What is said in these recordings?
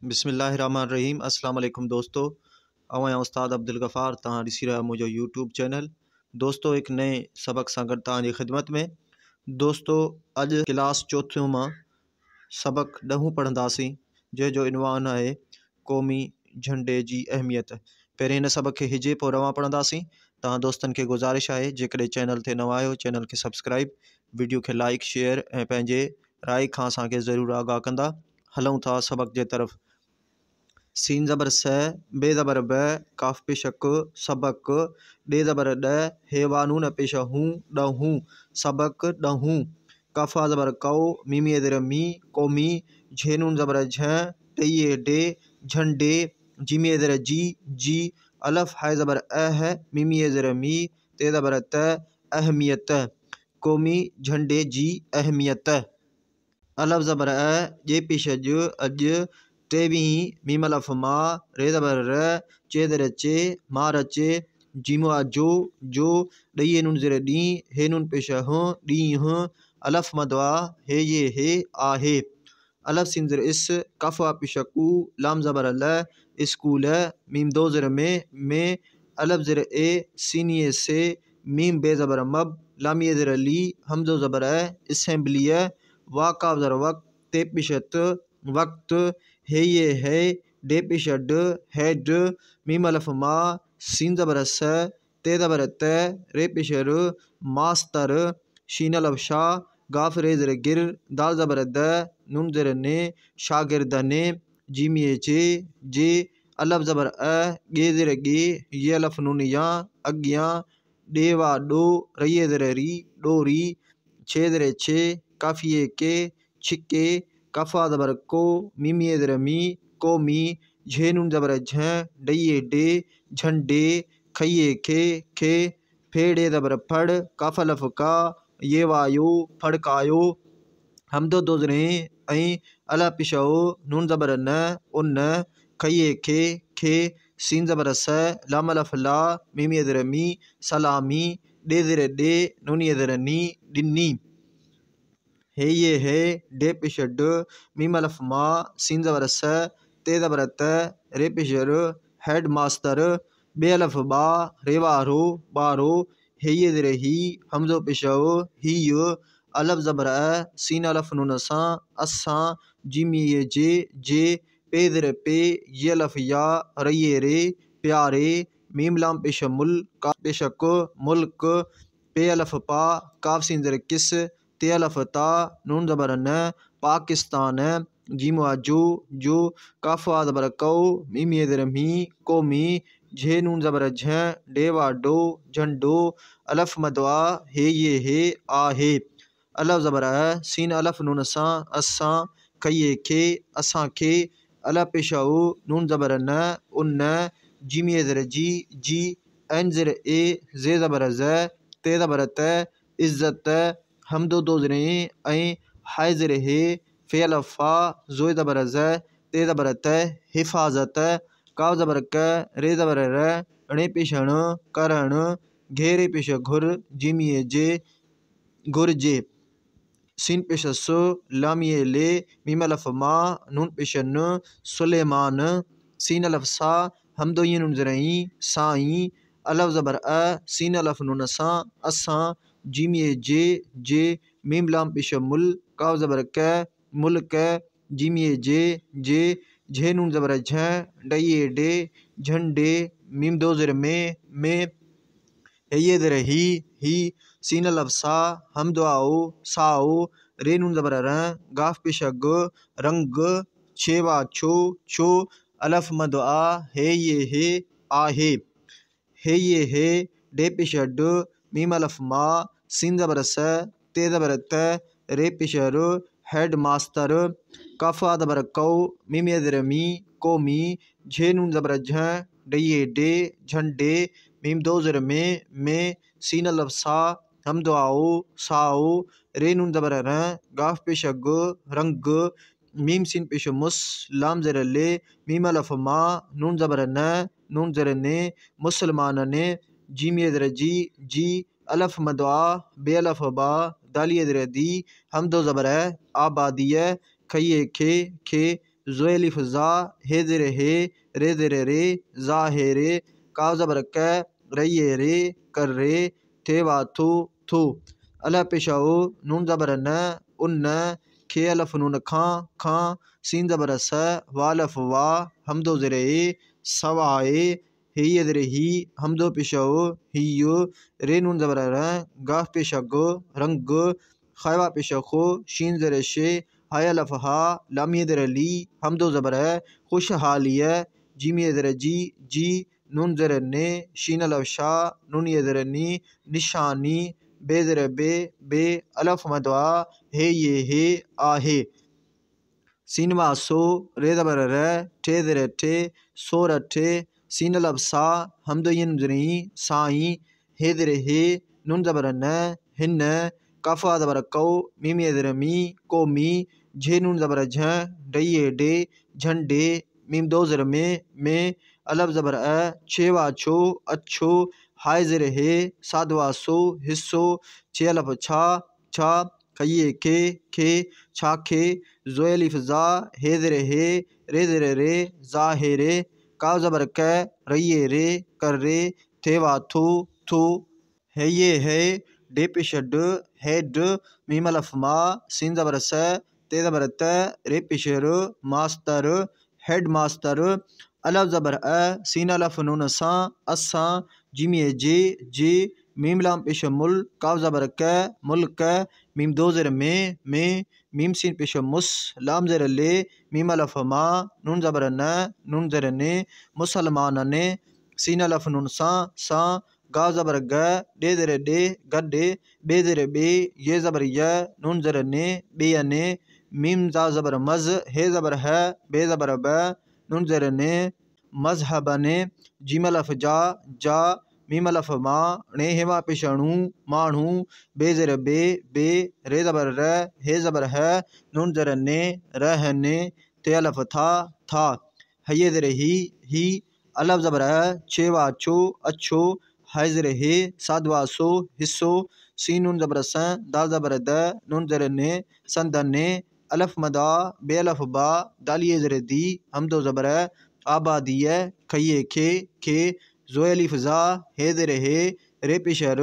बिस्मिल्लाहिर्रहमानिर्रहीम। अस्सलाम वालेकुम दोस्तों, आवां उस्ताद अब्दुल गफ़ार तव्हां ॾिसी रहिया मुंहिंजो यूट्यूब चैनल। दोस्तों, एक नए सबक सां गॾु तव्हांजी ख़िदमत में। दोस्तों, अॼु क्लास चौथियों मां सबक 10 पढ़ंदासीं, जंहिंजो इनवान आहे क़ौमी झंडे जी अहमियत। पहिरें हिन सबक खे हिजे पोइ रवां पढ़ंदासीं। तव्हां दोस्तनि खे गुज़ारिश आहे, जेकॾहिं चैनल ते नवां आहियो चैनल खे सब्सक्राइब, वीडियो खे लाइक शेयर ऐं पंहिंजे राय खां असांखे ज़रूरु आगाह कंदा। हलूं था सबक जे तरफ़। सीन ज़बर स, बे ज़बर ब, काफ पेश क, सबक, डे ज़बर ड, हे वानून पेश हूँ, ॾहूं, सबक ॾहूं, कफा ज़बर कौ, मीमी ज़र मी, कौमी, झेनून ज़बर झ, टइए डे, झंडे, जीमी ज़र जी, जी, अलफ हाय ज़बर अह, मीमी ज़र मी, ते ज़बर त, अहमियत, कौमी झंडे जी अहमियत। अलफ ज़बर अ, जे पेश ज, अॼु, टेवीह, मीम अलफ मा, रे ज़बर र, चे ज़र चे, मा रचे, जीमो जो, जो, ॾइए नून ज़र ॾीं, हे नून पेश ह, ॾींहुं, अलफ मदवा, हे ये हे, आहे, अलफ सिन ज़र इस, कफ आ पेश कू, लाम ज़बर ल, स्कूल, मीम दो ज़र में, अलफ ज़र ए, सीनिए से, मीम बे ज़बर मब, लामिए ज़र ली, हमजो ज़बर असेंबलिय, वाकाफ ज़र वक्त, ते पेश त, वक्त, हे ये है, डे पेश ड, हेड, मीम अलफ मा, सीन ज़बर स, ते ज़बर त, रे पेश र, मास्तर, शीन अलफ शा, गाफ रे ज़र गिर, दाल ज़बर द, नून ज़र ने, शागिर्दने, जीमिए जे, अलफ ज़बर अ, गे ज़र गे, ये अलफ नून या, अगियां, डेवा डो, रइए ज़र री, डोरी, छे ज़र छे, काफिए के, छिके, कफा ज़बर को, मीमिए ज़र मी, कौमी, झेनून ज़बर झ, डइए डे, झंडे, खइए खे, फेड़े ज़बर फड़, कफ अलफ का, ये वायो, फड़कायो, हमदो दो ज़रे ऐं अला पिशो, नून ज़बर न, उन, खइए खे, सीन ज़बर स, लाम अलफ ला, मीमिए ज़र मी, सलामी, डे ज़र डे, नूनिए ज़र नी, डिन्नी, हे ये है, डे पेश ड, मीम अलफ मा, सीन ज़बर स, ते ज़बर त, रे पेश र, हेड मास्टर, बे अलफ बा, रे वारो, बारो, हे ये ज़र ही, हमजो पेश ही, अलफ ज़बर अ, सीन अलफ नून सा, असां, जीमी ये जे, पे ज़र पे, ये अलफ या, रइए रे, प्यारे, मीम लाम पेश मुल, का पेश क, मुल्क, पे अलफ पा, काफ सीन ज़र किस, ते अलफ ता, नून ज़बर न, पाकिस्तान, जीमो जो, काफा ज़बर कौ, मीमी ज़र मी, कौमी, झे नून ज़बर झ, डेवा डो, झंडो, अलफ मदवा, हे ये हे, आहे, अलफ ज़बर अ, सीन अलफ नून सा, असां, खइए खे, असां खे, अलफ पेश नून ज़बर न, उन, जीमिए ज़र जी, एन ज़र ए, जे ज़बर ज़, ते ज़बर त, इज़्ज़त, हमदो दो ज़रे ऐं हाय ज़र हे, फे अलफ फा, ज़ोए ज़बर ज़, ते ज़बर त, हिफाजत, काव ज़बर क, रे ज़बर र, णे पेश ण, करण, घेरे पेश घुर, जीमिए जे, गुरजे, सीन पेश सु, लामिए ले, मीम अलफ मा, नून पेश न, सुलेमान, सीन अलफ सा, हमदो ये नून ज़रई, साई, अलफ ज़बर अ, सीन अलफ नून सा, असां, जीमिए जे, मीम लाम पेश मुल, काव ज़बर क, मुल्क, जीमिए जे, झे नून ज़बर झ, डइए डे, झंडे, मीम दो ज़र में, ये ज़र ही, सीन अलफ सा, हमदो आओ, साओ, रे नून ज़बर र, गाफ पेश ग, रंग, छेवा छो, अलफ मद आ, हे ये हे, आहे, हे ये हे, डे पेश ड, मीम अलफ मा, सीन ज़बर स, ते ज़बर त, रे पेश र, हेड मास्टर, कफा ज़बर कौ, मीम ज़र मी, कौमी, झे नून ज़बर झ, डइए डे, झंडे, मीम दो ज़र में, सीन अलफ सा, हमदो आओ, साओ, रे नून ज़बर र, गाफ पेश ग, रंग, मीम सीन पेश मुस, लाम ज़र ले, मीम अलफ मा, नून ज़बर न, नून ज़र ने, मुसलमान ने, जीमिए ज़र जी, अलफ मदवा, बे अलफ बा, दालिए ज़र दी, हमदो ज़बर आबादिय, खइए खे, ज़ोएलिफ ज़ा हे ज़ेर हे रे ज़ेर रे ज़ा हे रे काफ ज़बर कै रये रे कर रे थे वा थू अलफ पेशा ओ नून ज़बर न उन खे अलफ नून खां सीन ज़बर स वालफ वा हमदो ज़ेर ए सवाए हे ज़ेर ही हमदो पेशा ओ हियो रे नून ज़बर र गाफ पेशा गो रंग खैवा पेशा खो शीन ज़ेर शे हाय अलफ हा लामी ज़ेर ली हमदो ज़बर है खुश हालिय जीमी ज़ेर जी नून ज़ेर ने शीन अलफ शा नून ज़ेर नी निशानी बे ज़ेर बे अलफ मदवा हे आहे सीन वा सो रे ज़बर र ठे ज़ेर ठे सो रठे सीन अलफ सा हमदो यन ज़री साई हे ज़ेर हे नून ज़बर न हिन काफा ज़बर कौ मीमी ज़ेर मी कोमी झे नून ज़बर झ डये डे झंडे मीम दो ज़र में अलफ ज़बर छे वा छो अच्छो हाय ज़ेर हे साद वा सो हिस्सो छे अलफ छा खये खे छाखे ज़ोएलिफ ज़ा हे ज़ेर हे रे ज़ेर रे ज़ा हे रे काफ ज़बर कै रये रे कर रे थे वा थू है डे पेश ड हेड मीम अलफ मा सीन ज़बर स ते ज़बर त रे पेश र मास्तर हेड मास्तर अलफ ज़बर सीन अलफ नून सा असा जिमी जे मीम लाम पेश मुल काफ ज़बर कै मुल्क मीम दो ज़ेर में मीम सीन पेश मुस लाम ज़ेर ले मीम अलफ मा नून ज़बर न नून ज़ेर ने मुसलमान ने सीन अलफ नून सा गा ज़बर ग डे ज़ेर डे गडे बे ज़ेर बे ये ज़बर य नून ज़ेर ने बे अने मीम जा ज़बर मज हे ज़बर है बे ज़बर ब नून ज़ेर ने मजहब ने जीम अलफ जा मीम अलफ मा ने हेमा पेशणु माणू बे ज़ेर बे रे ज़बर र हे ज़बर है नून ज़ेर ने रहने ते अलफ था हये ज़ेर ही अलफ ज़बर छे वा छो अच्छो हाय ज़ेर हे साद वा सो हिस्सो सीन नून ज़बर स दाल ज़बर द नून ज़ेर ने संदने अलफ मदा बे अलफ बा दालिए ज़ेर दी हमदो ज़बर आबादिय खये खे ज़ोएलिफ ज़ा हे ज़ेर हे रे पेशर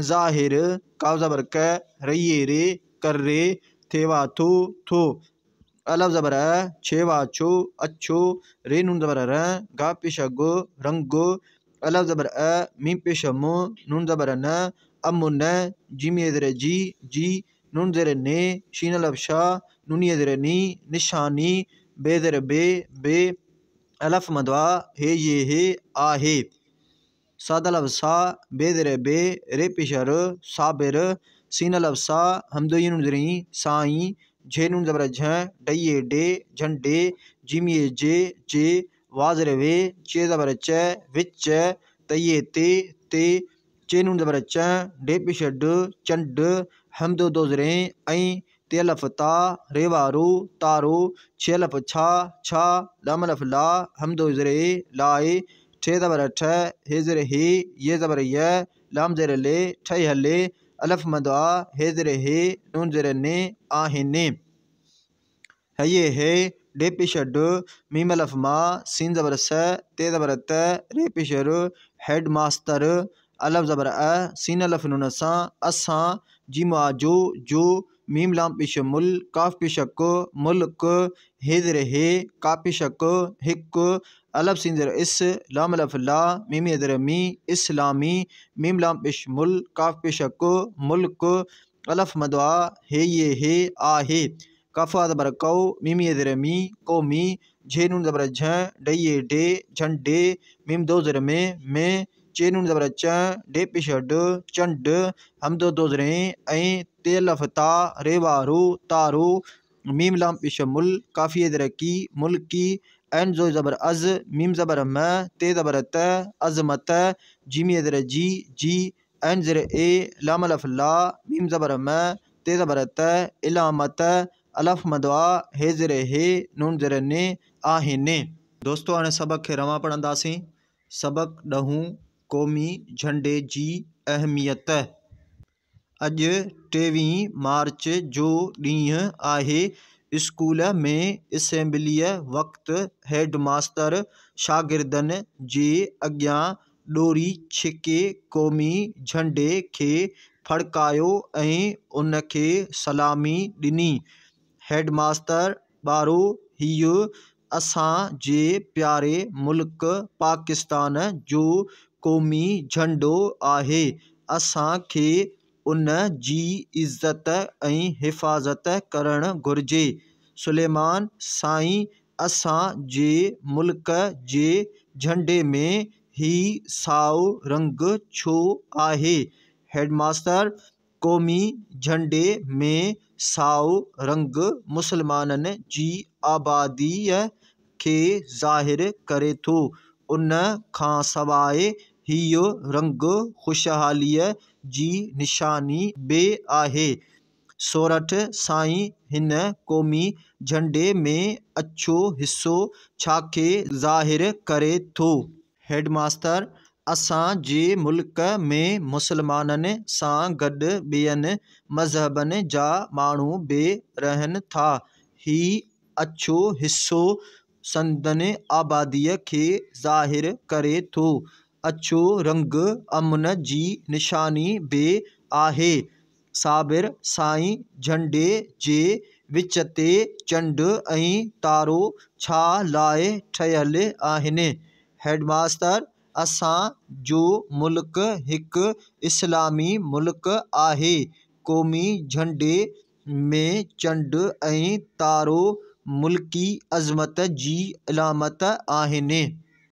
ज़ाहिर काफ ज़बर कै रये रे कर रे थे वा थू अलफ ज़बर छे वा छो अच्छो रे नून ज़बर र गा पेश गो रंग अलफ ज़बर मीम पेश मो नून ज़बर न अमुन जिमी ज़ेर जी नून ज़ेर ने शीन अलफ शा नून ज़ेर नी निशानी बे ज़ेर बे अलफ मदवा हे आहे साद अलफ सा बे ज़ेर बे रे पेशर साबिर सीन अलफ सा हमदो ये नून ज़री साई झे नून ज़बर झ डये डे झंडे जिमी जे वा ज़ेर वे चे ज़बर च विच तये ते चे नून ज़बर च डे पेश ड चंड हमदो दो ज़रे ऐं ते अलफ ता रे वारो तारो छे अलफ छा लाम अलफ ला हमदो ज़रे लाए ठे ज़बर ठ हे ज़ेर हे ये ज़बर य लाम ज़ेर ले ठै हले अलफ मदवा हे ज़ेर हे नून ज़ेर ने आहेने हये हे डे पेश ड मीम अलफ मा सीन ज़बर स ते ज़बर त रे पेश र हेड मास्टर अलफ ज़बर सीन अलफ नून सा असा जिमा जो मीम लाम पेश मुल काफ पेशक मुल्क हे ज़ेर हे काफ पेशक हिक अलफ सीन ज़ेर इस लाम अलफ ला मीम ज़ेर मी इस्लामी मीम लाम पेश मुल काफ पेशक मुल्क अलफ मदवा हे आहे काफा ज़बर कौ मीम ज़ेर मी कौमी झे नून ज़बर झ डये डे झंडे मीम दो ज़ेर में चे नून ज़बर च डे पेश ड चंड हमदो दो ज़रे ऐं ते अलफ ता रे वारो तारो मीम लाम पेश मुल काफ़ी ज़ेर की मुल्की एन जो ज़बर अज मीम ज़बर म ते ज़बर त अजमत जिमी ज़ेर जी एन ज़ेर ए लाम अलफ ला मीम ज़बर म ते ज़बर त इलामत अलफ मदवा हे ज़ेर हे नून ज़ेर ने आहेने दोस्तों हाणे सबक खे रवां पढ़ंदासीं सबक ॾहूं क़ौमी झंडे जी अहमियत अॼु 23 मार्च जो ॾींहुं आहे स्कूल में असेंबलीअ वक़्तु हेडमास्तर शागिर्दनि जे अॻियां ॾोरी छिके क़ौमी झंडे खे फड़कायो ऐं उन खे सलामी ॾिनी। हेडमास्तर ॿारो, हीउ असांजे प्यारे मुल्क पाकिस्तान जो क़ौमी झंडो आहे। असांखे उन जी इज़त ऐं हिफ़ाज़त करणु घुरिजे। सुलेमान साईं, असांजे मुल्क जे झंडे में ही साओ रंग छो आहे? हेडमास्तर, क़ौमी झंडे में साओ रंग मुसलमाननि जी आबादीअ खे ज़ाहिरु करे थो। उन खां सवाइ हीउ रंग ख़ुशहालीअ जी निशानी बि आहे। सोरठ साईं, हिन क़ौमी झंडे में अछो हिस्सो छाखे ज़ाहिरु करे थो? हेडमास्तर, असांजे मुल्क में मुसलमाननि सां गॾु ॿियनि मज़हबनि जा माण्हू बि रहनि था। ही अछो हिस्सो संदनि आबादीअ खे ज़ाहिरु करे थो। अछो रंग अमन जी निशानी बि आहे। साबिर साईं, झंडे जे विच ते चंड ऐं तारो छा लाइ ठहियल आहिनि? हेडमास्तर, असांजो मुल्क हिकु इस्लामी मुल्क आहे। क़ौमी झंडे में चंड ऐं तारो मुल्की अज़मत जी अलामत आहिनि।